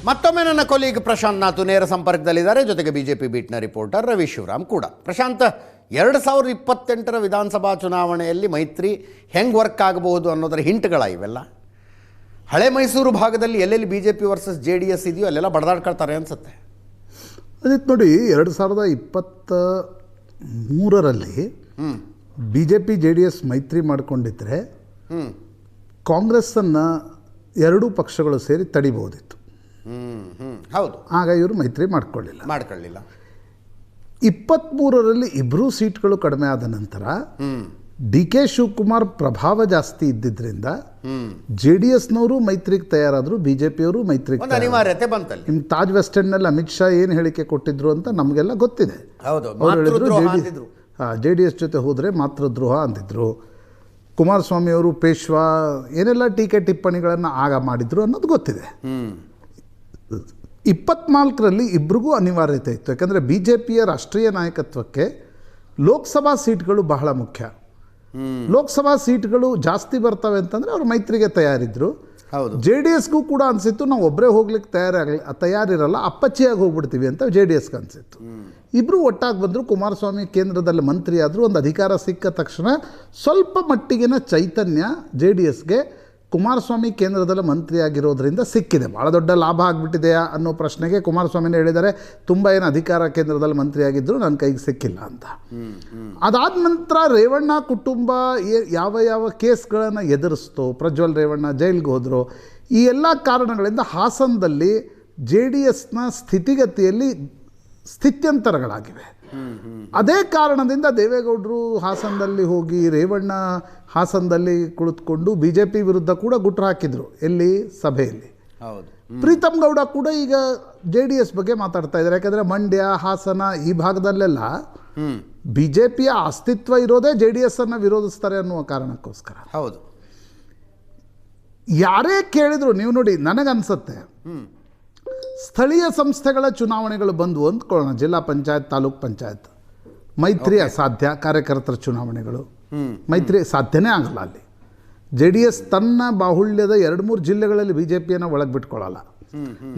ಮತ್ತೊಮ್ಮೆ ನನ್ನ ಕೊಲೀಗ್ ಪ್ರಶಾಂತ್ ನಾತು ನೇರ ಸಂಪರ್ಕದಲ್ಲಿದ್ದಾರೆ. ಜೊತೆಗೆ ಬಿಜೆಪಿ ಬೀಟ್ನ ರಿಪೋರ್ಟರ್ ರವಿ ಶಿವರಾಮ್ ಕೂಡ. ಪ್ರಶಾಂತ್, 2028 ವಿಧಾನಸಭಾ ಚುನಾವಣೆಯಲ್ಲಿ ಮೈತ್ರಿ ಹೆಂಗೆ ವರ್ಕ್ ಆಗಬಹುದು ಅನ್ನೋದರ ಹಿಂಟ್ಗಳ ಇವೆಲ್ಲ. ಹಳೆ ಮೈಸೂರು ಭಾಗದಲ್ಲಿ ಎಲ್ಲೆಲ್ಲಿ ಬಿಜೆಪಿ ವರ್ಸಸ್ JDS ಇದೆಯೋ ಅಲ್ಲೆಲ್ಲ ಬಡದಾಡ್ಕೊಳ್ತಾರೆ ಅನ್ಸುತ್ತೆ. ಅದಿತ್ತು ನೋಡಿ, 2023ರಲ್ಲಿ BJP JDS ಮೈತ್ರಿ ಮಾಡಿಕೊಂಡಿದ್ರೆ ಕಾಂಗ್ರೆಸ್ಸನ್ನು ಎರಡೂ ಪಕ್ಷಗಳು ಸೇರಿ ತಡಿಬಹುದಿತ್ತು. ಹೌದು, ಆಗ ಇವರು ಮೈತ್ರಿ ಮಾಡ್ಕೊಳ್ಳಿಲ್ಲ. 23ರಲ್ಲಿ ಇಬ್ಬರೂ ಸೀಟ್ಗಳು ಕಡಿಮೆ ಆದ ನಂತರ DK ಶಿವಕುಮಾರ್ ಪ್ರಭಾವ ಜಾಸ್ತಿ ಇದ್ದಿದ್ದರಿಂದ JDSನವರು ಮೈತ್ರಿಗೆ ತಯಾರಾದರು, BJPಯವರು ಮೈತ್ರಿಗೆ ಅನಿವಾರ್ಯತೆ ಬಂತಲ್ಲಿ. ನಿಮ್ಮ ತಾಜ್ ವೆಸ್ಟ್ ಎಂಡ್ನಲ್ಲಿ ಅಮಿತ್ ಶಾ ಏನು ಹೇಳಿಕೆ ಕೊಟ್ಟಿದ್ರು ಅಂತ ನಮಗೆಲ್ಲ ಗೊತ್ತಿದೆ. JDS ಜೊತೆ ಹೋದರೆ ಮಾತೃದ್ರೋಹ ಅಂದಿದ್ರು. ಕುಮಾರಸ್ವಾಮಿ ಅವರು ಪೇಶ್ವಾ ಏನೆಲ್ಲ ಟೀಕೆ ಟಿಪ್ಪಣಿಗಳನ್ನು ಆಗ ಮಾಡಿದ್ರು ಅನ್ನೋದು ಗೊತ್ತಿದೆ. 24ರಲ್ಲಿ ಇಬ್ಬರಿಗೂ ಅನಿವಾರ್ಯತೆ ಇತ್ತು. ಯಾಕಂದರೆ BJPಯ ರಾಷ್ಟ್ರೀಯ ನಾಯಕತ್ವಕ್ಕೆ ಲೋಕಸಭಾ ಸೀಟ್ಗಳು ಬಹಳ ಮುಖ್ಯ. ಲೋಕಸಭಾ ಸೀಟ್ಗಳು ಜಾಸ್ತಿ ಬರ್ತವೆ ಅಂತಂದರೆ ಅವರು ಮೈತ್ರಿಗೆ ತಯಾರಿದ್ರು. JDSಗೂ ಕೂಡ ಅನಿಸಿತ್ತು ನಾವು ಒಬ್ಬರೇ ಹೋಗ್ಲಿಕ್ಕೆ ತಯಾರಿರಲ್ಲ, ಅಪ್ಪಚ್ಚಿಯಾಗಿ ಹೋಗ್ಬಿಡ್ತೀವಿ ಅಂತ JDSಗೆ ಅನಿಸಿತ್ತು. ಇಬ್ಬರು ಒಟ್ಟಾಗಿ ಬಂದರು. ಕುಮಾರಸ್ವಾಮಿ ಕೇಂದ್ರದಲ್ಲಿ ಮಂತ್ರಿ ಆದರೂ ಒಂದು ಅಧಿಕಾರ ಸಿಕ್ಕ ತಕ್ಷಣ ಸ್ವಲ್ಪ ಮಟ್ಟಿಗಿನ ಚೈತನ್ಯ JDSಗೆ ಕುಮಾರಸ್ವಾಮಿ ಕೇಂದ್ರದಲ್ಲಿ ಮಂತ್ರಿ ಆಗಿರೋದ್ರಿಂದ ಸಿಕ್ಕಿದೆ. ಭಾಳ ದೊಡ್ಡ ಲಾಭ ಆಗಿಬಿಟ್ಟಿದೆಯಾ ಅನ್ನೋ ಪ್ರಶ್ನೆಗೆ ಕುಮಾರಸ್ವಾಮಿನೇ ಹೇಳಿದ್ದಾರೆ, ತುಂಬ ಏನು ಅಧಿಕಾರ ಕೇಂದ್ರದಲ್ಲಿ ಮಂತ್ರಿ ಆಗಿದ್ದರು ನನ್ನ ಕೈಗೆ ಸಿಕ್ಕಿಲ್ಲ ಅಂತ. ಅದಾದ ನಂತರ ರೇವಣ್ಣ ಕುಟುಂಬ ಯಾವ ಕೇಸ್ಗಳನ್ನು ಎದುರಿಸ್ತೋ, ಪ್ರಜ್ವಲ್ ರೇವಣ್ಣ ಜೈಲಿಗೆ ಹೋದರು, ಈ ಎಲ್ಲ ಕಾರಣಗಳಿಂದ ಹಾಸನದಲ್ಲಿ JDSನ ಸ್ಥಿತಿಗತಿಯಲ್ಲಿ ಸ್ಥಿತ್ಯಂತರಗಳಾಗಿವೆ. ಅದೇ ಕಾರಣದಿಂದ ದೇವೇಗೌಡರು ಹಾಸನದಲ್ಲಿ ಹೋಗಿ ರೇವಣ್ಣ ಹಾಸನದಲ್ಲಿ ಕುಳಿತುಕೊಂಡು BJP ವಿರುದ್ಧ ಕೂಡ ಗುಟ್ರು ಹಾಕಿದರು. ಎಲ್ಲಿ? ಸಭೆಯಲ್ಲಿ. ಪ್ರೀತಮ್ ಗೌಡ ಕೂಡ ಈಗ JDS ಬಗ್ಗೆ ಮಾತಾಡ್ತಾ ಇದ್ದಾರೆ. ಯಾಕಂದರೆ ಮಂಡ್ಯ, ಹಾಸನ ಈ ಭಾಗದಲ್ಲೆಲ್ಲ BJPಯ ಅಸ್ತಿತ್ವ ಇರೋದೇ JDSನ್ನು ವಿರೋಧಿಸ್ತಾರೆ ಅನ್ನುವ ಕಾರಣಕ್ಕೋಸ್ಕರ. ಹೌದು, ಯಾರೇ ಕೇಳಿದ್ರು ನೀವು ನೋಡಿ, ನನಗನ್ಸುತ್ತೆ ಸ್ಥಳೀಯ ಸಂಸ್ಥೆಗಳ ಚುನಾವಣೆಗಳು ಬಂದವು ಅಂದ್ಕೊಳ್ಳೋಣ, ಜಿಲ್ಲಾ ಪಂಚಾಯತ್, ತಾಲೂಕ್ ಪಂಚಾಯತ್, ಮೈತ್ರಿ ಅಸಾಧ್ಯ. ಕಾರ್ಯಕರ್ತರ ಚುನಾವಣೆಗಳು ಮೈತ್ರಿ ಸಾಧ್ಯನೇ ಆಗಲ್ಲ. ಅಲ್ಲಿ JDS ತನ್ನ ಬಾಹುಳ್ಯದ 2-3 ಜಿಲ್ಲೆಗಳಲ್ಲಿ BJPಯನ್ನು ಒಳಗೆ ಬಿಟ್ಕೊಳ್ಳಲ್ಲ.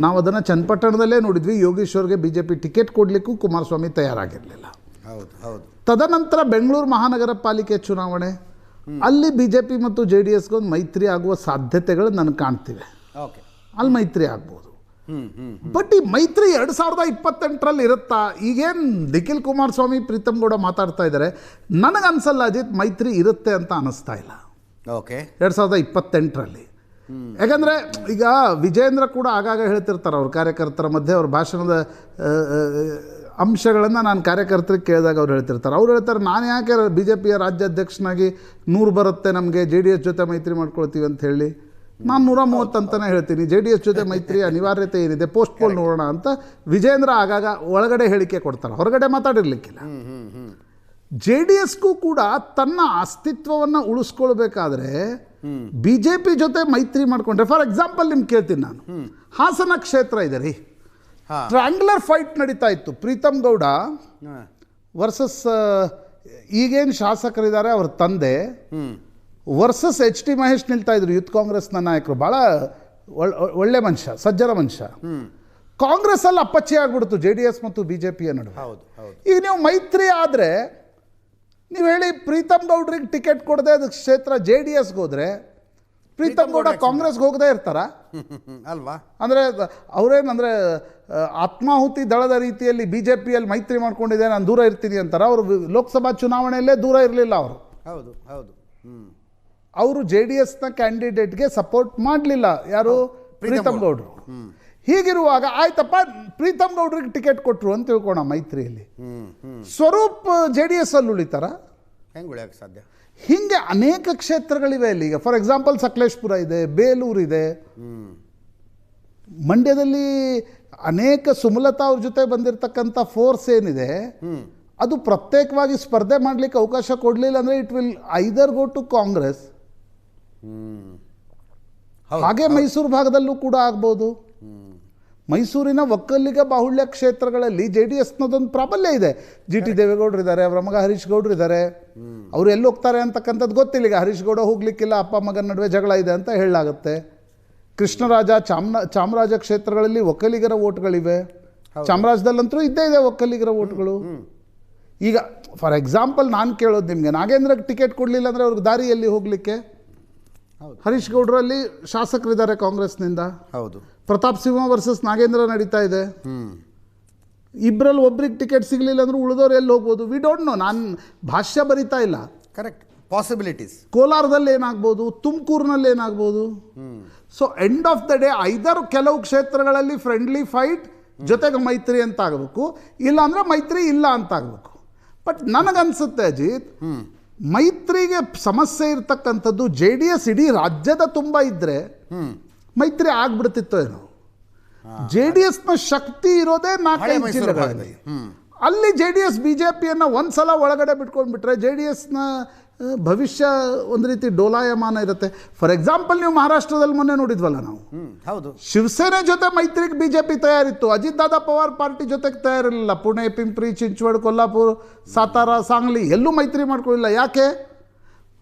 ನಾವು ಅದನ್ನು ಚನ್ನಪಟ್ಟಣದಲ್ಲೇ ನೋಡಿದ್ವಿ. ಯೋಗೇಶ್ವರ್ಗೆ BJP ಟಿಕೆಟ್ ಕೊಡಲಿಕ್ಕೂ ಕುಮಾರಸ್ವಾಮಿ ತಯಾರಾಗಿರಲಿಲ್ಲ. ತದನಂತರ ಬೆಂಗಳೂರು ಮಹಾನಗರ ಪಾಲಿಕೆ ಚುನಾವಣೆ, ಅಲ್ಲಿ BJP ಮತ್ತು JDSಗೆ ಒಂದು ಮೈತ್ರಿ ಆಗುವ ಸಾಧ್ಯತೆಗಳು ನನಗೆ ಕಾಣ್ತಿವೆ. ಅಲ್ಲಿ ಮೈತ್ರಿ ಆಗ್ಬೋದು. ಬಟ್ ಈ ಮೈತ್ರಿ 2028ರಲ್ಲಿ ಇರುತ್ತಾ? ಈಗೇನು ನಿಖಿಲ್ ಕುಮಾರಸ್ವಾಮಿ, ಪ್ರೀತಮ್ ಗೌಡ ಮಾತಾಡ್ತಾ ಇದ್ದಾರೆ, ನನಗನ್ಸಲ್ಲ ಅಜಿತ್ ಮೈತ್ರಿ ಇರುತ್ತೆ ಅಂತ ಅನ್ನಿಸ್ತಾ ಇಲ್ಲ 2028ರಲ್ಲಿ. ಯಾಕಂದರೆ ಈಗ ವಿಜೇಂದ್ರ ಕೂಡ ಆಗಾಗ ಹೇಳ್ತಿರ್ತಾರೆ ಅವ್ರ ಕಾರ್ಯಕರ್ತರ ಮಧ್ಯೆ, ಅವ್ರ ಭಾಷಣದ ಅಂಶಗಳನ್ನು ನಾನು ಕಾರ್ಯಕರ್ತರಿಗೆ ಕೇಳಿದಾಗ ಅವ್ರು ಹೇಳ್ತಿರ್ತಾರೆ. ಅವ್ರು ಹೇಳ್ತಾರೆ, ನಾನು ಯಾಕೆ BJPಯ ರಾಜ್ಯಾಧ್ಯಕ್ಷನಾಗಿ 100 ಬರುತ್ತೆ ನಮಗೆ, JDS ಜೊತೆ ಮೈತ್ರಿ ಮಾಡ್ಕೊಳ್ತೀವಿ ಅಂತ ಹೇಳಿ. ನಾನು 130 ಅಂತಲೇ ಹೇಳ್ತೀನಿ. JDS ಜೊತೆ ಮೈತ್ರಿ ಅನಿವಾರ್ಯತೆ ಏನಿದೆ, ಪೋಸ್ಟ್ಪೋಲ್ ನೋಡೋಣ ಅಂತ ವಿಜೇಂದ್ರ ಆಗಾಗ ಒಳಗಡೆ ಹೇಳಿಕೆ ಕೊಡ್ತಾರೆ, ಹೊರಗಡೆ ಮಾತಾಡಿರ್ಲಿಕ್ಕಿಲ್ಲ. JDSಗೂ ಕೂಡ ತನ್ನ ಅಸ್ತಿತ್ವವನ್ನು ಉಳಿಸ್ಕೊಳ್ಬೇಕಾದ್ರೆ BJP ಜೊತೆ ಮೈತ್ರಿ ಮಾಡಿಕೊಂಡ್ರೆ, ಫಾರ್ ಎಕ್ಸಾಂಪಲ್ ನಿಮ್ಗೆ ಕೇಳ್ತೀನಿ ನಾನು, ಹಾಸನ ಕ್ಷೇತ್ರ ಇದೆ ರೀ, ಟ್ರ್ಯಾಂಗ್ಯುಲರ್ ಫೈಟ್ ನಡೀತಾ ಇತ್ತು. ಪ್ರೀತಮ್ ಗೌಡ ವರ್ಸಸ್ ಈಗೇನು ಶಾಸಕರಿದ್ದಾರೆ ಅವ್ರ ತಂದೆ ವರ್ಸಸ್ HT ಮಹೇಶ್ ನಿಲ್ತಾ ಇದ್ರು, ಯೂತ್ ಕಾಂಗ್ರೆಸ್ನ ನಾಯಕರು. ಭಾಳ ಒಳ್ಳೆ ಮನುಷ್ಯ, ಸಜ್ಜನ ಮನುಷ್ಯ. ಕಾಂಗ್ರೆಸ್ಸಲ್ಲಿ ಅಪ್ಪಚ್ಚಿ ಆಗ್ಬಿಡ್ತು JDS ಮತ್ತು BJPಯ ನಡುವೆ. ಈಗ ನೀವು ಮೈತ್ರಿ ಆದರೆ ನೀವು ಹೇಳಿ, ಪ್ರೀತಮ್ ಗೌಡ್ರಿಗೆ ಟಿಕೆಟ್ ಕೊಡದೆ ಅದು ಕ್ಷೇತ್ರ JDSಗೆ ಹೋದರೆ ಪ್ರೀತಮ್ ಗೌಡ ಕಾಂಗ್ರೆಸ್ಗೆ ಹೋಗದೇ ಇರ್ತಾರ ಅಲ್ವಾ? ಅಂದರೆ ಅವರೇನಂದರೆ ಆತ್ಮಾಹುತಿ ದಳದ ರೀತಿಯಲ್ಲಿ BJPಯಲ್ಲಿ ಮೈತ್ರಿ ಮಾಡ್ಕೊಂಡಿದೆ, ನಾನು ದೂರ ಇರ್ತೀನಿ ಅಂತಾರೆ. ಅವರು ಲೋಕಸಭಾ ಚುನಾವಣೆಯಲ್ಲೇ ದೂರ ಇರಲಿಲ್ಲ. ಅವರು ಅವರು JDSನ ಕ್ಯಾಂಡಿಡೇಟ್ಗೆ ಸಪೋರ್ಟ್ ಮಾಡಲಿಲ್ಲ. ಯಾರು? ಪ್ರೀತಮ್ ಗೌಡರು. ಹೀಗಿರುವಾಗ ಆಯ್ತಪ್ಪ, ಪ್ರೀತಮ್ ಗೌಡ್ರಿಗೆ ಟಿಕೆಟ್ ಕೊಟ್ಟರು ಅಂತ ತಿಳ್ಕೋಣ ಮೈತ್ರಿಯಲ್ಲಿ. ಸ್ವರೂಪ್ JDS ಅಲ್ಲಿ ಉಳಿತಾರ? ಹೆಂಗೆ ಉಳಿಯೋಕ್ಕೆ ಸಾಧ್ಯ? ಹೀಗೆ ಅನೇಕ ಕ್ಷೇತ್ರಗಳಿವೆ ಅಲ್ಲಿ. ಈಗ ಫಾರ್ ಎಕ್ಸಾಂಪಲ್ ಸಕಲೇಶ್ಪುರ ಇದೆ, ಬೇಲೂರು ಇದೆ, ಮಂಡ್ಯದಲ್ಲಿ ಅನೇಕ ಸುಮಲತಾ ಅವ್ರ ಜೊತೆ ಬಂದಿರತಕ್ಕಂಥ ಫೋರ್ಸ್ ಏನಿದೆ ಅದು ಪ್ರತ್ಯೇಕವಾಗಿ ಸ್ಪರ್ಧೆ ಮಾಡಲಿಕ್ಕೆ ಅವಕಾಶ ಕೊಡಲಿಲ್ಲ ಅಂದರೆ it will either go to Congress. ಹಾಗೆ ಮೈಸೂರು ಭಾಗದಲ್ಲೂ ಕೂಡ ಆಗ್ಬೋದು. ಮೈಸೂರಿನ ಒಕ್ಕಲಿಗ ಬಾಹುಳ್ಯ ಕ್ಷೇತ್ರಗಳಲ್ಲಿ JDSನದೊಂದು ಪ್ರಾಬಲ್ಯ ಇದೆ. GT ದೇವೇಗೌಡರು ಇದ್ದಾರೆ, ಅವರ ಮಗ ಹರೀಶ್ ಗೌಡರು ಇದ್ದಾರೆ. ಅವರು ಎಲ್ಲಿ ಹೋಗ್ತಾರೆ ಅಂತಕ್ಕಂಥದ್ದು ಗೊತ್ತಿಲ್ಲ. ಈಗ ಹರೀಶ್ ಗೌಡ ಹೋಗ್ಲಿಕ್ಕಿಲ್ಲ, ಅಪ್ಪ ಮಗನ ನಡುವೆ ಜಗಳ ಇದೆ ಅಂತ ಹೇಳಲಾಗುತ್ತೆ. ಕೃಷ್ಣರಾಜ, ಚಾಮರಾಜ ಕ್ಷೇತ್ರಗಳಲ್ಲಿ ಒಕ್ಕಲಿಗರ ಓಟ್ಗಳಿವೆ. ಚಾಮರಾಜದಲ್ಲಂತೂ ಇದ್ದೇ ಇದೆ ಒಕ್ಕಲಿಗರ ಓಟ್ಗಳು. ಈಗ ಫಾರ್ ಎಕ್ಸಾಂಪಲ್ ನಾನು ಕೇಳೋದು ನಿಮಗೆ, ನಾಗೇಂದ್ರಗೆ ಟಿಕೆಟ್ ಕೊಡಲಿಲ್ಲ ಅಂದರೆ ಅವ್ರಿಗೆ ದಾರಿಯಲ್ಲಿ ಹೋಗಲಿಕ್ಕೆ? ಹರೀಶ್ ಗೌಡ್ರಲ್ಲಿ ಶಾಸಕರಿದ್ದಾರೆ ಕಾಂಗ್ರೆಸ್ನಿಂದ. ಹೌದು. ಪ್ರತಾಪ್ ಸಿಂಹ ವರ್ಸಸ್ ನಾಗೇಂದ್ರ ನಡೀತಾ ಇದೆ. ಇಬ್ಬರಲ್ಲಿ ಒಬ್ರಿಗೆ ಟಿಕೆಟ್ ಸಿಗಲಿಲ್ಲ ಅಂದ್ರೆ ಉಳಿದವ್ರು ಎಲ್ಲಿ ಹೋಗ್ಬೋದು? We don't know. ನಾನು ಭಾಷ್ಯ ಬರಿತಾ ಇಲ್ಲ. ಕರೆಕ್ಟ್. ಪಾಸಿಬಿಲಿಟೀಸ್. ಕೋಲಾರದಲ್ಲಿ ಏನಾಗ್ಬೋದು, ತುಮಕೂರಿನಲ್ಲಿ ಏನಾಗ್ಬೋದು. So end of the day either ಕೆಲವು ಕ್ಷೇತ್ರಗಳಲ್ಲಿ ಫ್ರೆಂಡ್ಲಿ ಫೈಟ್ ಜೊತೆಗೆ ಮೈತ್ರಿ ಅಂತ ಆಗಬೇಕು, ಇಲ್ಲಾಂದರೆ ಮೈತ್ರಿ ಇಲ್ಲ ಅಂತ ಆಗಬೇಕು. ಬಟ್ ನನಗನ್ಸುತ್ತೆ ಅಜಿತ್, ಮೈತ್ರಿಗೆ ಸಮಸ್ಯೆ ಇರ್ತಕ್ಕಂಥದ್ದು JDS ಇಡೀ ರಾಜ್ಯದ ತುಂಬ ಇದ್ದರೆ ಮೈತ್ರಿ ಆಗ್ಬಿಡ್ತಿತ್ತೋ ಏನೋ. JDSನ ಶಕ್ತಿ ಇರೋದೇ 4-5 ಜಿಲ್ಲೆಗಳಲ್ಲಿ. ಅಲ್ಲಿ JDS BJPಯನ್ನು ಒಂದ್ಸಲ ಒಳಗಡೆ ಬಿಟ್ಕೊಂಡ್ಬಿಟ್ರೆ JDSನ ಭವಿಷ್ಯ ಒಂದು ರೀತಿ ಡೋಲಾಯಮಾನ ಇರುತ್ತೆ. ಫಾರ್ ಎಕ್ಸಾಂಪಲ್ ನೀವು ಮಹಾರಾಷ್ಟ್ರದಲ್ಲಿ ಮೊನ್ನೆ ನೋಡಿದ್ವಲ್ಲ ನಾವು. ಹೌದು. ಶಿವಸೇನೆ ಜೊತೆ ಮೈತ್ರಿಗೆ BJP ತಯಾರಿತ್ತು, ಅಜಿತ್ ದಾದಾ ಪವಾರ್ ಪಾರ್ಟಿ ಜೊತೆಗೆ ತಯಾರಿರಲಿಲ್ಲ. ಪುಣೆ, ಪಿಂಪ್ರಿ, ಚಿಂಚವಡ್, ಕೊಲ್ಲಾಪುರ, ಸಾತಾರ, ಸಾಂಗ್ಲಿ ಎಲ್ಲೂ ಮೈತ್ರಿ ಮಾಡ್ಕೊಳ್ಳಿಲ್ಲ. ಯಾಕೆ?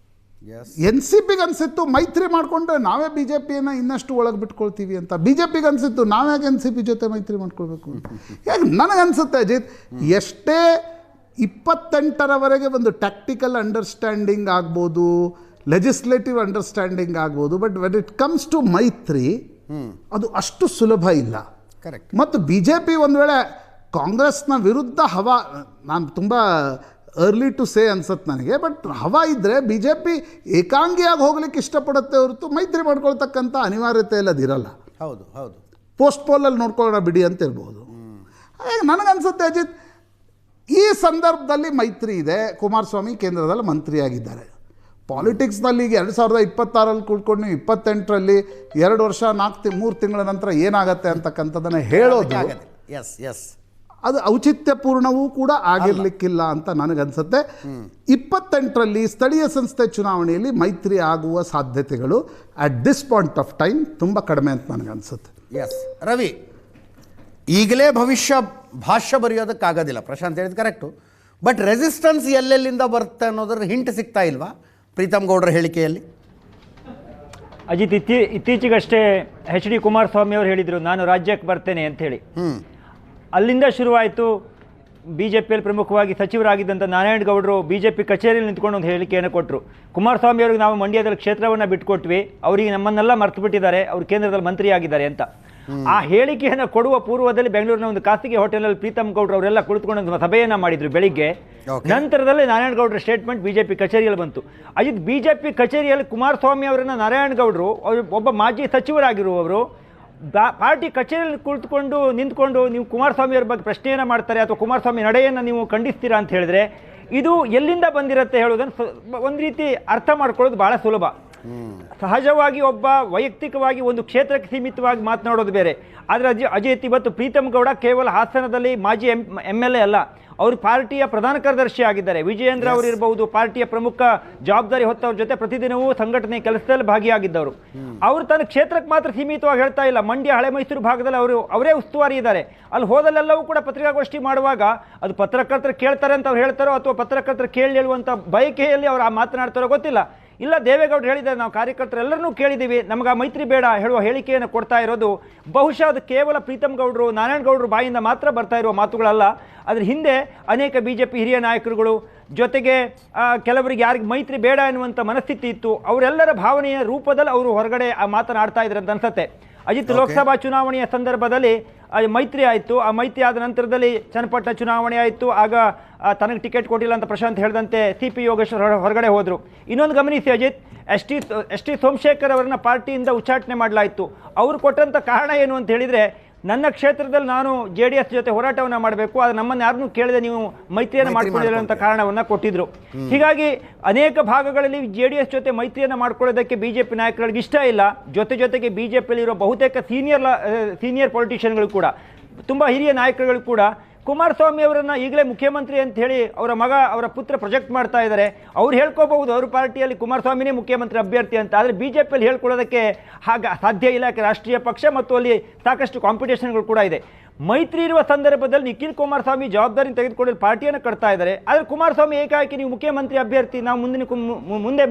NCPಗೆ ಅನಿಸಿತ್ತು ಮೈತ್ರಿ ಮಾಡಿಕೊಂಡ್ರೆ ನಾವೇ BJPಯನ್ನು ಇನ್ನಷ್ಟು ಒಳಗೆ ಬಿಟ್ಕೊಳ್ತೀವಿ ಅಂತ. BJPಗೆ ಅನಿಸಿತ್ತು ನಾವ್ಯಾಕೆ NCP ಜೊತೆ ಮೈತ್ರಿ ಮಾಡ್ಕೊಳ್ಬೇಕು ಅಂತ. ಯಾಕೆ ನನಗನ್ಸುತ್ತೆ ಅಜಿತ್, ಎಷ್ಟೇ 28ರವರೆಗೆ ಒಂದು ಟ್ಯಾಕ್ಟಿಕಲ್ ಅಂಡರ್ಸ್ಟ್ಯಾಂಡಿಂಗ್ ಆಗ್ಬೋದು, ಲೆಜಿಸ್ಲೇಟಿವ್ ಅಂಡರ್ಸ್ಟ್ಯಾಂಡಿಂಗ್ ಆಗ್ಬೋದು, but when it comes to ಮೈತ್ರಿ ಅದು ಅಷ್ಟು ಸುಲಭ ಇಲ್ಲ. ಕರೆಕ್ಟ್. ಮತ್ತು BJP ಒಂದು ವೇಳೆ ಕಾಂಗ್ರೆಸ್ನ ವಿರುದ್ಧ ಹವಾ, ನಾನು ತುಂಬ ಅರ್ಲಿ ಟು ಸೇ ಅನ್ಸುತ್ತೆ ನನಗೆ, ಬಟ್ ಹವಾ ಇದ್ದರೆ BJP ಏಕಾಂಗಿಯಾಗಿ ಹೋಗ್ಲಿಕ್ಕೆ ಇಷ್ಟಪಡುತ್ತೆ ಹೊರತು ಮೈತ್ರಿ ಮಾಡ್ಕೊಳ್ತಕ್ಕಂಥ ಅನಿವಾರ್ಯತೆ ಇಲ್ಲದಿರಲ್ಲ. ಹೌದು ಹೌದು. ಪೋಸ್ಟ್ ಪೋಲಲ್ಲಿ ನೋಡ್ಕೊಳ್ಳೋಣ ಬಿಡಿ ಅಂತ ಇರ್ಬೋದು. ಹಾಗೆ ನನಗನ್ಸುತ್ತೆ ಅಜಿತ್, ಈ ಸಂದರ್ಭದಲ್ಲಿ ಮೈತ್ರಿ ಇದೆ. ಕುಮಾರಸ್ವಾಮಿ ಕೇಂದ್ರದಲ್ಲಿ ಮಂತ್ರಿಯಾಗಿದ್ದಾರೆ. ಪಾಲಿಟಿಕ್ಸ್ನಲ್ಲಿ ಈಗ 2026 ಕೂತ್ಕೊಂಡು ನೀವು 28ರಲ್ಲಿ 2 ವರ್ಷ 3 ತಿಂಗಳ ನಂತರ ಏನಾಗತ್ತೆ ಅಂತಕ್ಕಂಥದ್ದನ್ನು ಹೇಳೋದು ಅದು ಔಚಿತ್ಯಪೂರ್ಣವೂ ಕೂಡ ಆಗಿರಲಿಕ್ಕಿಲ್ಲ ಅಂತ ನನಗನ್ಸುತ್ತೆ. 28ರಲ್ಲಿ ಸ್ಥಳೀಯ ಸಂಸ್ಥೆ ಚುನಾವಣೆಯಲ್ಲಿ ಮೈತ್ರಿ ಆಗುವ ಸಾಧ್ಯತೆಗಳು at this point of time ತುಂಬ ಕಡಿಮೆ ಅಂತ ನನಗನ್ಸುತ್ತೆ. ರವಿ, ಈಗಲೇ ಭಾಷ್ಯ ಬರೆಯೋದಕ್ಕಾಗೋದಿಲ್ಲ, ಪ್ರಶಾಂತ್ ಹೇಳಿದ ಕರೆಕ್ಟು. ಬಟ್ ರೆಸಿಸ್ಟೆನ್ಸ್ ಎಲ್ಲೆಲ್ಲಿಂದ ಬರುತ್ತೆ ಅನ್ನೋದ್ರ ಹಿಂಟ್ ಸಿಗ್ತಾ ಇಲ್ವಾ ಪ್ರೀತಮ್ ಗೌಡ್ರ ಹೇಳಿಕೆಯಲ್ಲಿ? ಅಜಿತ್, ಇತ್ತೀಚೆಗಷ್ಟೇ HD ಕುಮಾರಸ್ವಾಮಿ ಅವರು ಹೇಳಿದರು ನಾನು ರಾಜ್ಯಕ್ಕೆ ಬರ್ತೇನೆ ಅಂಥೇಳಿ. ಅಲ್ಲಿಂದ ಶುರುವಾಯಿತು. BJPಯಲ್ಲಿ ಪ್ರಮುಖವಾಗಿ ಸಚಿವರಾಗಿದ್ದಂಥ ನಾರಾಯಣಗೌಡರು BJP ಕಚೇರಿಯಲ್ಲಿ ನಿಂತ್ಕೊಂಡು ಒಂದು ಹೇಳಿಕೆಯನ್ನು ಕೊಟ್ಟರು. ಕುಮಾರಸ್ವಾಮಿ ಅವರಿಗೆ ನಾವು ಮಂಡ್ಯದಲ್ಲಿ ಕ್ಷೇತ್ರವನ್ನು ಬಿಟ್ಟುಕೊಟ್ವಿ, ಅವರಿಗೆ ನಮ್ಮನ್ನೆಲ್ಲ ಮರ್ತು ಬಿಟ್ಟಿದ್ದಾರೆ, ಅವರು ಕೇಂದ್ರದಲ್ಲಿ ಮಂತ್ರಿ ಆಗಿದ್ದಾರೆ ಅಂತ. ಆ ಹೇಳಿಕೆಯನ್ನು ಕೊಡುವ ಪೂರ್ವದಲ್ಲಿ ಬೆಂಗಳೂರಿನ ಒಂದು ಖಾಸಗಿ ಹೋಟೆಲಲ್ಲಿ ಪ್ರೀತಮ್ ಗೌಡ್ರು ಅವರೆಲ್ಲ ಕುಳಿತುಕೊಂಡು ಸಭೆಯನ್ನು ಮಾಡಿದ್ರು ಬೆಳಿಗ್ಗೆ. ನಂತರದಲ್ಲಿ ನಾರಾಯಣಗೌಡರ ಸ್ಟೇಟ್ಮೆಂಟ್ BJP ಕಚೇರಿಯಲ್ಲಿ ಬಂತು. ಅಜಿತ್, BJP ಕಚೇರಿಯಲ್ಲಿ ಕುಮಾರಸ್ವಾಮಿ ಅವರನ್ನು ನಾರಾಯಣಗೌಡರು ಒಬ್ಬ ಮಾಜಿ ಸಚಿವರಾಗಿರುವವರು ಪಾರ್ಟಿ ಕಚೇರಿಯಲ್ಲಿ ನಿಂತ್ಕೊಂಡು ನೀವು ಕುಮಾರಸ್ವಾಮಿ ಅವ್ರ ಬಗ್ಗೆ ಪ್ರಶ್ನೆಯನ್ನು ಮಾಡ್ತಾರೆ ಅಥವಾ ಕುಮಾರಸ್ವಾಮಿ ನಡೆಯನ್ನು ನೀವು ಖಂಡಿಸ್ತೀರಾ ಅಂತ ಹೇಳಿದ್ರೆ ಇದು ಎಲ್ಲಿಂದ ಬಂದಿರುತ್ತೆ ಹೇಳೋದನ್ನು ಒಂದು ರೀತಿ ಅರ್ಥ ಮಾಡ್ಕೊಳ್ಳೋದು ಭಾಳ ಸುಲಭ. ಸಹಜವಾಗಿ ಒಬ್ಬ ವೈಯಕ್ತಿಕವಾಗಿ ಒಂದು ಕ್ಷೇತ್ರಕ್ಕೆ ಸೀಮಿತವಾಗಿ ಮಾತನಾಡೋದು ಬೇರೆ. ಆದರೆ ಅಜಿತ್, ಇವತ್ತು ಪ್ರೀತಮ್ ಗೌಡ ಕೇವಲ ಹಾಸನದಲ್ಲಿ ಮಾಜಿ MLA ಅಲ್ಲ, ಅವರು ಪಾರ್ಟಿಯ ಪ್ರಧಾನ ಕಾರ್ಯದರ್ಶಿ ಆಗಿದ್ದಾರೆ. ವಿಜಯೇಂದ್ರ ಅವರು ಇರಬಹುದು, ಪಾರ್ಟಿಯ ಪ್ರಮುಖ ಜವಾಬ್ದಾರಿ ಹೊತ್ತವ್ರ ಜೊತೆ ಪ್ರತಿದಿನವೂ ಸಂಘಟನೆ ಕೆಲಸದಲ್ಲಿ ಭಾಗಿಯಾಗಿದ್ದವರು. ಅವರು ತನ್ನ ಕ್ಷೇತ್ರಕ್ಕೆ ಮಾತ್ರ ಸೀಮಿತವಾಗಿ ಹೇಳ್ತಾ ಇಲ್ಲ. ಮಂಡ್ಯ, ಹಳೆ ಮೈಸೂರು ಭಾಗದಲ್ಲಿ ಅವರೇ ಉಸ್ತುವಾರಿ ಇದ್ದಾರೆ. ಅಲ್ಲಿ ಹೋದಲ್ಲೆಲ್ಲವೂ ಕೂಡ ಪತ್ರಿಕಾಗೋಷ್ಠಿ ಮಾಡುವಾಗ ಅದು ಪತ್ರಕರ್ತರು ಕೇಳ್ತಾರೆ ಅಂತ ಅವ್ರು ಹೇಳ್ತಾರೋ ಅಥವಾ ಪತ್ರಕರ್ತರು ಹೇಳುವಂಥ ಬಯಕೆಯಲ್ಲಿ ಅವರು ಮಾತನಾಡ್ತಾರೋ ಗೊತ್ತಿಲ್ಲ. ಇಲ್ಲ, ದೇವೇಗೌಡರು ಹೇಳಿದ್ದಾರೆ ನಾವು ಕಾರ್ಯಕರ್ತರೆಲ್ಲರನ್ನೂ ಕೇಳಿದ್ದೀವಿ, ನಮಗೆ ಆ ಮೈತ್ರಿ ಬೇಡ ಹೇಳುವ ಹೇಳಿಕೆಯನ್ನು ಕೊಡ್ತಾ ಇರೋದು ಬಹುಶಃ ಅದು ಕೇವಲ ಪ್ರೀತಮ್ ಗೌಡರು, ನಾರಾಯಣಗೌಡರು ಬಾಯಿಂದ ಮಾತ್ರ ಬರ್ತಾ ಇರುವ ಮಾತುಗಳಲ್ಲ. ಅದ್ರ ಹಿಂದೆ ಅನೇಕ BJP ಹಿರಿಯ ನಾಯಕರುಗಳು ಜೊತೆಗೆ ಕೆಲವರಿಗೆ ಯಾರಿಗೆ ಮೈತ್ರಿ ಬೇಡ ಎನ್ನುವಂಥ ಮನಸ್ಥಿತಿ ಇತ್ತು, ಅವರೆಲ್ಲರ ಭಾವನೆಯ ರೂಪದಲ್ಲಿ ಅವರು ಹೊರಗಡೆ ಮಾತನಾಡ್ತಾ ಇದ್ದಾರೆ ಅಂತ ಅನ್ಸುತ್ತೆ. ಅಜಿತ್, ಲೋಕಸಭಾ ಚುನಾವಣೆಯ ಸಂದರ್ಭದಲ್ಲಿ ಮೈತ್ರಿ ಆಯಿತು. ಆ ಮೈತ್ರಿ ಆದ ನಂತರದಲ್ಲಿ ಚನ್ನಪಟ್ಟಣ ಚುನಾವಣೆ ಆಯಿತು. ಆಗ ತನಗೆ ಟಿಕೆಟ್ ಕೊಟ್ಟಿಲ್ಲ ಅಂತ ಪ್ರಶಾಂತ್ ಹೇಳಿದಂತೆ CP ಯೋಗೇಶ್ವರ್ ಹೊರಗಡೆ ಹೋದರು. ಇನ್ನೊಂದು ಗಮನಿಸಿ ಅಜಿತ್, ಎಸ್ ಟಿ ಸೋಮಶೇಖರ್ ಅವರನ್ನ ಪಾರ್ಟಿಯಿಂದ ಉಚ್ಚಾಟನೆ ಮಾಡಲಾಯಿತು. ಅವರು ಕೊಟ್ಟಂಥ ಕಾರಣ ಏನು ಅಂತ ಹೇಳಿದರೆ, ನನ್ನ ಕ್ಷೇತ್ರದಲ್ಲಿ ನಾನು JDS ಜೊತೆ ಹೋರಾಟವನ್ನು ಮಾಡಬೇಕು, ಆದರೆ ನಮ್ಮನ್ನು ಯಾರನ್ನೂ ಕೇಳಿದೆ ನೀವು ಮೈತ್ರಿಯನ್ನು ಮಾಡ್ಕೊಂಡಿಲ್ಲ ಅಂತ ಕಾರಣವನ್ನು ಕೊಟ್ಟಿದ್ರು. ಹೀಗಾಗಿ ಅನೇಕ ಭಾಗಗಳಲ್ಲಿ JDS ಜೊತೆ ಮೈತ್ರಿಯನ್ನು ಮಾಡ್ಕೊಳ್ಳೋದಕ್ಕೆ BJP ನಾಯಕರಿಗೆ ಇಷ್ಟ ಇಲ್ಲ. ಜೊತೆಗೆ BJPಯಲ್ಲಿರೋ ಬಹುತೇಕ ಸೀನಿಯರ್ ಪೊಲಿಟಿಷಿಯನ್ಗಳು ಕೂಡ, ತುಂಬ ಹಿರಿಯ ನಾಯಕರುಗಳು ಕೂಡ ಕುಮಾರಸ್ವಾಮಿ ಅವರನ್ನ ಈಗಲೇ ಮುಖ್ಯಮಂತ್ರಿ ಅಂತ ಹೇಳಿ ಅವರ ಮಗ ಅವರ ಪುತ್ರ ಪ್ರೊಜೆಕ್ಟ್ ಮಾಡ್ತಾ ಇದ್ದಾರೆ. ಅವ್ರು ಹೇಳ್ಕೋಬಹುದು ಅವ್ರ ಪಾರ್ಟಿಯಲ್ಲಿ ಕುಮಾರಸ್ವಾಮಿನೇ ಮುಖ್ಯಮಂತ್ರಿ ಅಭ್ಯರ್ಥಿ ಅಂತ. ಆದರೆ ಬಿಜೆಪಿಯಲ್ಲಿ ಹೇಳ್ಕೊಳ್ಳೋದಕ್ಕೆ ಸಾಧ್ಯ ಇಲ್ಲ. ಯಾಕೆ ರಾಷ್ಟ್ರೀಯ ಪಕ್ಷ ಮತ್ತು ಅಲ್ಲಿ ಸಾಕಷ್ಟು ಕಾಂಪಿಟೇಷನ್ಗಳು ಕೂಡ ಇದೆ. ಮೈತ್ರಿ ಇರುವ ಸಂದರ್ಭದಲ್ಲಿ ನಿಖಿಲ್ ಕುಮಾರಸ್ವಾಮಿ ಜವಾಬ್ದಾರಿ ತೆಗೆದುಕೊಂಡು ಪಾರ್ಟಿಯನ್ನು ಕಟ್ತಾ ಇದ್ದಾರೆ. ಆದರೆ ಕುಮಾರಸ್ವಾಮಿ ಏಕಾಏಕಿ ನೀವು ಮುಖ್ಯಮಂತ್ರಿ ಅಭ್ಯರ್ಥಿ, ನಾವು ಮುಂದೆ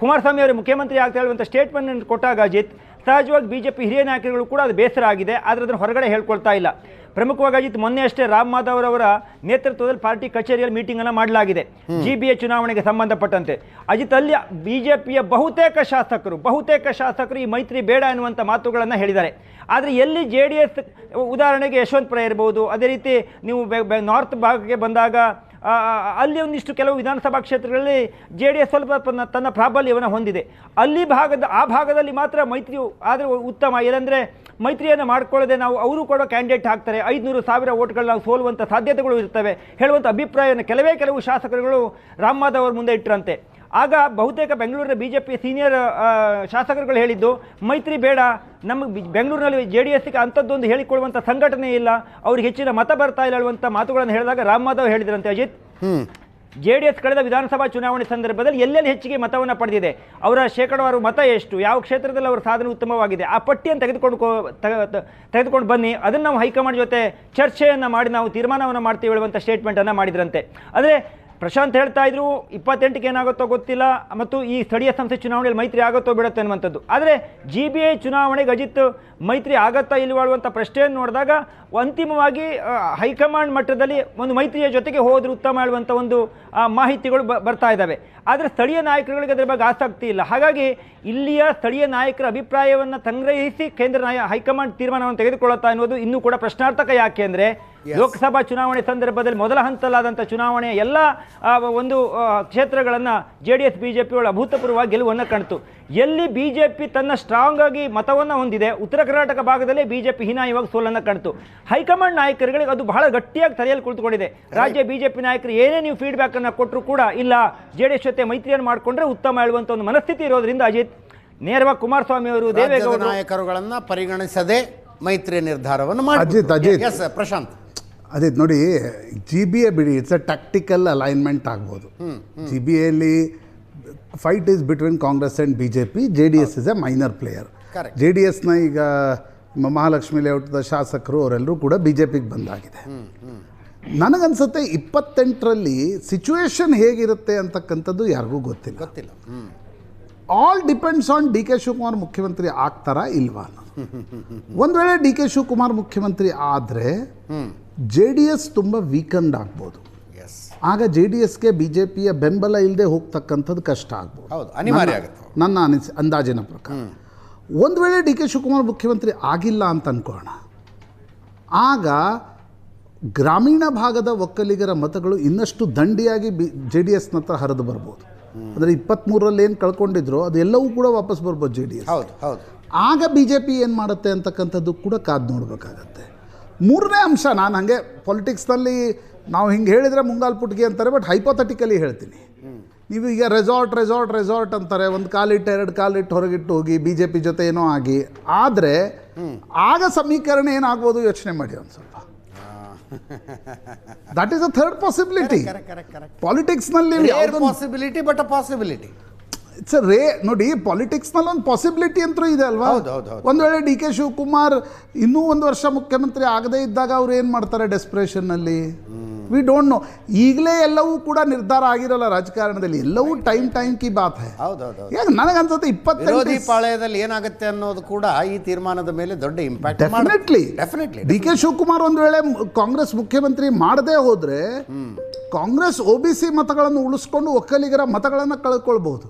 ಕುಮಾರಸ್ವಾಮಿ ಅವರು ಮುಖ್ಯಮಂತ್ರಿ ಆಗ್ತಾ ಹೇಳುವಂಥ ಸ್ಟೇಟ್ಮೆಂಟ್ ಕೊಟ್ಟಾಗ ಅಜಿತ್, ಸಹಜವಾಗಿ ಬಿಜೆಪಿ ಹಿರಿಯ ನಾಯಕರುಗಳು ಕೂಡ ಅದು ಬೇಸರ ಆಗಿದೆ. ಆದರೆ ಅದನ್ನು ಹೊರಗಡೆ ಹೇಳ್ಕೊಳ್ತಾ ಇಲ್ಲ. ಪ್ರಮುಖವಾಗಿ ಅಜಿತ್, ಮೊನ್ನೆ ಅಷ್ಟೇ ರಾಮ್ ಮಾಧವ್ ಅವರ ನೇತೃತ್ವದಲ್ಲಿ ಪಾರ್ಟಿ ಕಚೇರಿಯಲ್ಲಿ ಮೀಟಿಂಗ್ ಅನ್ನು ಮಾಡಲಾಗಿದೆ GBA ಚುನಾವಣೆಗೆ ಸಂಬಂಧಪಟ್ಟಂತೆ. ಅಜಿತ್, ಅಲ್ಲಿ ಬಿಜೆಪಿಯ ಬಹುತೇಕ ಶಾಸಕರು ಈ ಮೈತ್ರಿ ಬೇಡ ಎನ್ನುವಂಥ ಮಾತುಗಳನ್ನು ಹೇಳಿದ್ದಾರೆ. ಆದರೆ ಎಲ್ಲಿ JDS, ಉದಾಹರಣೆಗೆ ಯಶವಂತಪುರ ಇರ್ಬೋದು, ಅದೇ ರೀತಿ ನೀವು ನಾರ್ತ್ ಭಾಗಕ್ಕೆ ಬಂದಾಗ ಅಲ್ಲಿ ಒಂದಿಷ್ಟು ಕೆಲವು ವಿಧಾನಸಭಾ ಕ್ಷೇತ್ರಗಳಲ್ಲಿ JDS ಸ್ವಲ್ಪ ತನ್ನ ಪ್ರಾಬಲ್ಯವನ್ನು ಹೊಂದಿದೆ. ಆ ಭಾಗದಲ್ಲಿ ಮಾತ್ರ ಮೈತ್ರಿ ಆದರೆ ಉತ್ತಮ. ಏನಂದರೆ ಮೈತ್ರಿಯನ್ನು ಮಾಡಿಕೊಳ್ಳದೆ ನಾವು ಅವರು ಕೊಡೋ ಕ್ಯಾಂಡಿಡೇಟ್ ಹಾಕ್ತಾರೆ, 500,000 ಓಟ್ಗಳು ನಾವು ಸೋಲುವಂಥ ಸಾಧ್ಯತೆಗಳು ಇರ್ತವೆ ಹೇಳುವಂಥ ಅಭಿಪ್ರಾಯವನ್ನು ಕೆಲವು ಶಾಸಕರುಗಳು ರಾಮ್ ಮಾಧವ್ ಅವ್ರ ಮುಂದೆ ಇಟ್ಟರಂತೆ. ಆಗ ಬಹುತೇಕ ಬೆಂಗಳೂರಿನ ಬಿಜೆಪಿ ಸೀನಿಯರ್ ಶಾಸಕರುಗಳು ಹೇಳಿದ್ದು, ಮೈತ್ರಿ ಬೇಡ, ನಮಗೆ ಬೆಂಗಳೂರಿನಲ್ಲಿ JDSಗೆ ಅಂಥದ್ದೊಂದು ಹೇಳಿಕೊಳ್ಳುವಂಥ ಸಂಘಟನೆ ಇಲ್ಲ, ಅವ್ರಿಗೆ ಹೆಚ್ಚಿನ ಮತ ಬರ್ತಾ ಇಲ್ಲ ಹೇಳುವಂಥ ಮಾತುಗಳನ್ನು ಹೇಳಿದಾಗ ರಾಮ್ ಮಾಧವ್ ಹೇಳಿದ್ರಂತೆ ಅಜಿತ್, JDS ಕಳೆದ ವಿಧಾನಸಭಾ ಚುನಾವಣೆ ಸಂದರ್ಭದಲ್ಲಿ ಎಲ್ಲೆಲ್ಲಿ ಹೆಚ್ಚಿಗೆ ಮತವನ್ನು ಪಡೆದಿದೆ, ಅವರ ಶೇಕಡಾವಾರು ಮತ ಎಷ್ಟು, ಯಾವ ಕ್ಷೇತ್ರದಲ್ಲಿ ಅವರ ಸಾಧನೆ ಉತ್ತಮವಾಗಿದೆ, ಆ ಪಟ್ಟಿಯನ್ನು ತೆಗೆದುಕೊಂಡು ಬನ್ನಿ, ಅದನ್ನು ನಾವು ಹೈಕಮಾಂಡ್ ಜೊತೆ ಚರ್ಚೆಯನ್ನು ಮಾಡಿ ನಾವು ತೀರ್ಮಾನವನ್ನು ಮಾಡ್ತೀವಿ ಹೇಳುವಂಥ ಸ್ಟೇಟ್ಮೆಂಟನ್ನು ಮಾಡಿದ್ರಂತೆ. ಆದರೆ ಪ್ರಶಾಂತ್ ಹೇಳ್ತಾ ಇದ್ರು 28ಕ್ಕೆ ಏನಾಗುತ್ತೋ ಗೊತ್ತಿಲ್ಲ, ಮತ್ತು ಈ ಸ್ಥಳೀಯ ಸಂಸ್ಥೆ ಚುನಾವಣೆಯಲ್ಲಿ ಮೈತ್ರಿ ಆಗುತ್ತೋ ಬಿಡುತ್ತೋ ಅನ್ನುವಂಥದ್ದು. ಆದರೆ GBA ಚುನಾವಣೆಗೆ ಅಜಿತ್ ಮೈತ್ರಿ ಆಗತ್ತಾ ಇಲ್ವಾಳುವಂಥ ಪ್ರಶ್ನೆಯನ್ನು ನೋಡಿದಾಗ ಅಂತಿಮವಾಗಿ ಹೈಕಮಾಂಡ್ ಮಟ್ಟದಲ್ಲಿ ಒಂದು ಮೈತ್ರಿಯ ಜೊತೆಗೆ ಹೋದರೂ ಉತ್ತಮ ಹೇಳುವಂಥ ಒಂದು ಮಾಹಿತಿಗಳು ಬರ್ತಾ ಇದ್ದಾವೆ. ಆದರೆ ಸ್ಥಳೀಯ ನಾಯಕರುಗಳಿಗೆ ಅದರ ಬಗ್ಗೆ ಆಸಕ್ತಿ ಇಲ್ಲ. ಹಾಗಾಗಿ ಇಲ್ಲಿಯ ಸ್ಥಳೀಯ ನಾಯಕರ ಅಭಿಪ್ರಾಯವನ್ನು ಸಂಗ್ರಹಿಸಿ ಕೇಂದ್ರ ಹೈಕಮಾಂಡ್ ತೀರ್ಮಾನವನ್ನು ತೆಗೆದುಕೊಳ್ಳುತ್ತಾ ಅನ್ನೋದು ಇನ್ನೂ ಕೂಡ ಪ್ರಶ್ನಾರ್ಥಕ. ಯಾಕೆ ಅಂದರೆ ಲೋಕಸಭಾ ಚುನಾವಣೆ ಸಂದರ್ಭದಲ್ಲಿ ಮೊದಲ ಹಂತಲಾದಂಥ ಚುನಾವಣೆಯ ಎಲ್ಲ ಒಂದು ಕ್ಷೇತ್ರಗಳನ್ನು JDS ಬಿಜೆಪಿಯೊಳ ಅಭೂತಪೂರ್ವವಾಗಿ ಗೆಲುವನ್ನು ಕಾಣ್ತು. ಎಲ್ಲಿ ಬಿಜೆಪಿ ತನ್ನ ಸ್ಟ್ರಾಂಗ್ ಆಗಿ ಮತವನ್ನು ಹೊಂದಿದೆ, ಉತ್ತರ ಕರ್ನಾಟಕ ಭಾಗದಲ್ಲೇ ಬಿಜೆಪಿ ಹೀನಾಯವಾಗಿ ಸೋಲನ್ನು ಕಾಣ್ತು. ಹೈಕಮಾಂಡ್ ನಾಯಕರುಗಳಿಗೆ ಅದು ಬಹಳ ಗಟ್ಟಿಯಾಗಿ ತಲೆಯಲ್ಲಿ ಕುಳಿತುಕೊಂಡಿದೆ. ರಾಜ್ಯ ಬಿಜೆಪಿ ನಾಯಕರು ಏನೇ ನೀವು ಫೀಡ್ಬ್ಯಾಕ್ ಅನ್ನು ಕೊಟ್ಟರು ಕೂಡ ಇಲ್ಲ, JDS ಜೊತೆ ಮೈತ್ರಿಯನ್ನು ಮಾಡಿಕೊಂಡ್ರೆ ಉತ್ತಮ ಹೇಳುವಂಥ ಒಂದು ಮನಸ್ಥಿತಿ ಇರೋದ್ರಿಂದ ಅಜಿತ್ ನೇರವಾಗಿ ಕುಮಾರಸ್ವಾಮಿ ಅವರು ದೇವೇಗೌಡ ನಾಯಕರುಗಳನ್ನು ಪರಿಗಣಿಸದೆ ಮೈತ್ರಿ ನಿರ್ಧಾರವನ್ನು ಅಜಿತ್ ಪ್ರಶಾಂತ್ ಅದೇ ನೋಡಿ, GBA ಬಿಡಿ, ಇಟ್ಸ್ ಅ ಟ್ಯಾಕ್ಟಿಕಲ್ ಅಲೈನ್ಮೆಂಟ್ ಆಗ್ಬೋದು. GBAಲಿ fight is between Congress and BJP, JDS is a minor player. JDSನ ಈಗ ಮಹಾಲಕ್ಷ್ಮಿ ಲೇಔಟದ ಶಾಸಕರು ಅವರೆಲ್ಲರೂ ಕೂಡ BJPಗೆ ಬಂದಾಗಿದೆ. ನನಗನ್ಸುತ್ತೆ 28ರಲ್ಲಿ ಸಿಚುವೇಶನ್ ಹೇಗಿರುತ್ತೆ ಅಂತಕ್ಕಂಥದ್ದು ಯಾರಿಗೂ ಗೊತ್ತಿಲ್ಲ. All depends on DK Shivakumar ಮುಖ್ಯಮಂತ್ರಿ ಆಗ್ತಾರಾ ಇಲ್ವಾ ಅನ್ನೋದು. ಒಂದು ವೇಳೆ DK ಶಿವಕುಮಾರ್ ಮುಖ್ಯಮಂತ್ರಿ ಆದರೆ JDS ತುಂಬ ವೀಕೆಂಡ್ ಆಗ್ಬೋದು. ಆಗ JDSಗೆ BJPಯ ಬೆಂಬಲ ಇಲ್ಲದೆ ಹೋಗ್ತಕ್ಕಂಥದ್ದು ಕಷ್ಟ ಆಗ್ಬೋದು, ನನ್ನ ಅಂದಾಜಿನ ಪ್ರಕಾರ. ಒಂದು ವೇಳೆ DK ಶಿವಕುಮಾರ್ ಮುಖ್ಯಮಂತ್ರಿ ಆಗಿಲ್ಲ ಅಂತ ಅನ್ಕೋಣ, ಆಗ ಗ್ರಾಮೀಣ ಭಾಗದ ಒಕ್ಕಲಿಗರ ಮತಗಳು ಇನ್ನಷ್ಟು ದಂಡಿಯಾಗಿ JDSನ ಹತ್ರ ಹರಿದು ಬರ್ಬೋದು. ಅಂದರೆ 23ರಲ್ಲಿ ಏನು ಕಳ್ಕೊಂಡಿದ್ರು ಅದೆಲ್ಲವೂ ಕೂಡ ವಾಪಸ್ ಬರ್ಬೋದು JDS. ಆಗ BJP ಏನು ಮಾಡುತ್ತೆ ಅಂತಕ್ಕಂಥದ್ದು ಕೂಡ ಕಾದು ನೋಡಬೇಕಾಗತ್ತೆ. ಮೂರನೇ ಅಂಶ, ನಾನು ಹಾಗೆ ಪೊಲಿಟಿಕ್ಸ್ನಲ್ಲಿ ನಾವು ಹಿಂಗೆ ಹೇಳಿದರೆ ಮುಂಗಾಲ್ ಪುಟ್ಗಿ ಅಂತಾರೆ, ಬಟ್ ಹೈಪೋಥೆಟಿಕಲಿ ಹೇಳ್ತೀನಿ. ನೀವು ಈಗ ರೆಸಾರ್ಟ್ ಅಂತಾರೆ, ಒಂದು ಕಾಲಿಟ್ಟು 2 ಕಾಲಿಟ್ಟು ಹೊರಗಿಟ್ಟು ಹೋಗಿ BJP ಜೊತೆ ಏನೋ ಆಗಿ ಆದರೆ ಆಗ ಸಮೀಕರಣ ಏನಾಗ್ಬೋದು ಯೋಚನೆ ಮಾಡಿ ಒಂದು ಸ್ವಲ್ಪ. That is a third possibility. ಪಾಲಿಟಿಕ್ಸ್ನಲ್ಲಿ possibility but a possibility. It's ನೋಡಿ, ಪಾಲಿಟಿಕ್ಸ್ನಲ್ಲಿ ಒಂದು ಪಾಸಿಬಿಲಿಟಿ ಅಂತೂ ಇದೆ ಅಲ್ವಾ. ಒಂದು ವೇಳೆ DK ಶಿವಕುಮಾರ್ ಇನ್ನೂ 1 ವರ್ಷ ಮುಖ್ಯಮಂತ್ರಿ ಆಗದೇ ಇದ್ದಾಗ ಅವ್ರು ಏನು ಮಾಡ್ತಾರೆ ಡೆಸ್ಪರೇಷನ್ನಲ್ಲಿ, ವಿ ಡೋಂಟ್ ನೋ. ಈಗಲೇ ಎಲ್ಲವೂ ಕೂಡ ನಿರ್ಧಾರ ಆಗಿರಲ್ಲ ರಾಜಕಾರಣದಲ್ಲಿ, ಎಲ್ಲವೂ ಟೈಮ್ ಕಿ ಬಾತ್ ಹೈ. ಈಗ ನನಗನ್ಸುತ್ತೆ 28 ಪಾಳ್ಯದಲ್ಲಿ ಏನಾಗುತ್ತೆ ಅನ್ನೋದು ಕೂಡ ಈ ತೀರ್ಮಾನದ ಮೇಲೆ ದೊಡ್ಡ ಇಂಪ್ಯಾಕ್ಟ್. ಡೆಫಿನೆಟ್ಲಿ DK ಶಿವಕುಮಾರ್ ಒಂದು ವೇಳೆ ಕಾಂಗ್ರೆಸ್ ಮುಖ್ಯಮಂತ್ರಿ ಮಾಡದೇ ಹೋದ್ರೆ ಕಾಂಗ್ರೆಸ್ OBC ಮತಗಳನ್ನು ಉಳಿಸ್ಕೊಂಡು ಒಕ್ಕಲಿಗರ ಮತಗಳನ್ನು ಕಳ್ಕೊಳ್ಬಹುದು.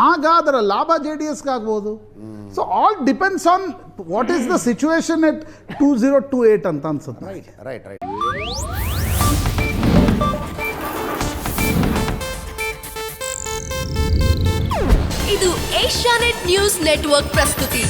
ಆಗ ಅದರ ಲಾಭ JDSಗೆ ಆಗ್ಬೋದು. So all depends on what is the situation at 2028 ಅಂತ ಅನ್ಸುತ್ತೆ. ರೈಟ್. ಇದು ಏಷ್ಯಾನೆಟ್ ನ್ಯೂಸ್ ನೆಟ್ವರ್ಕ್ ಪ್ರಸ್ತುತಿ.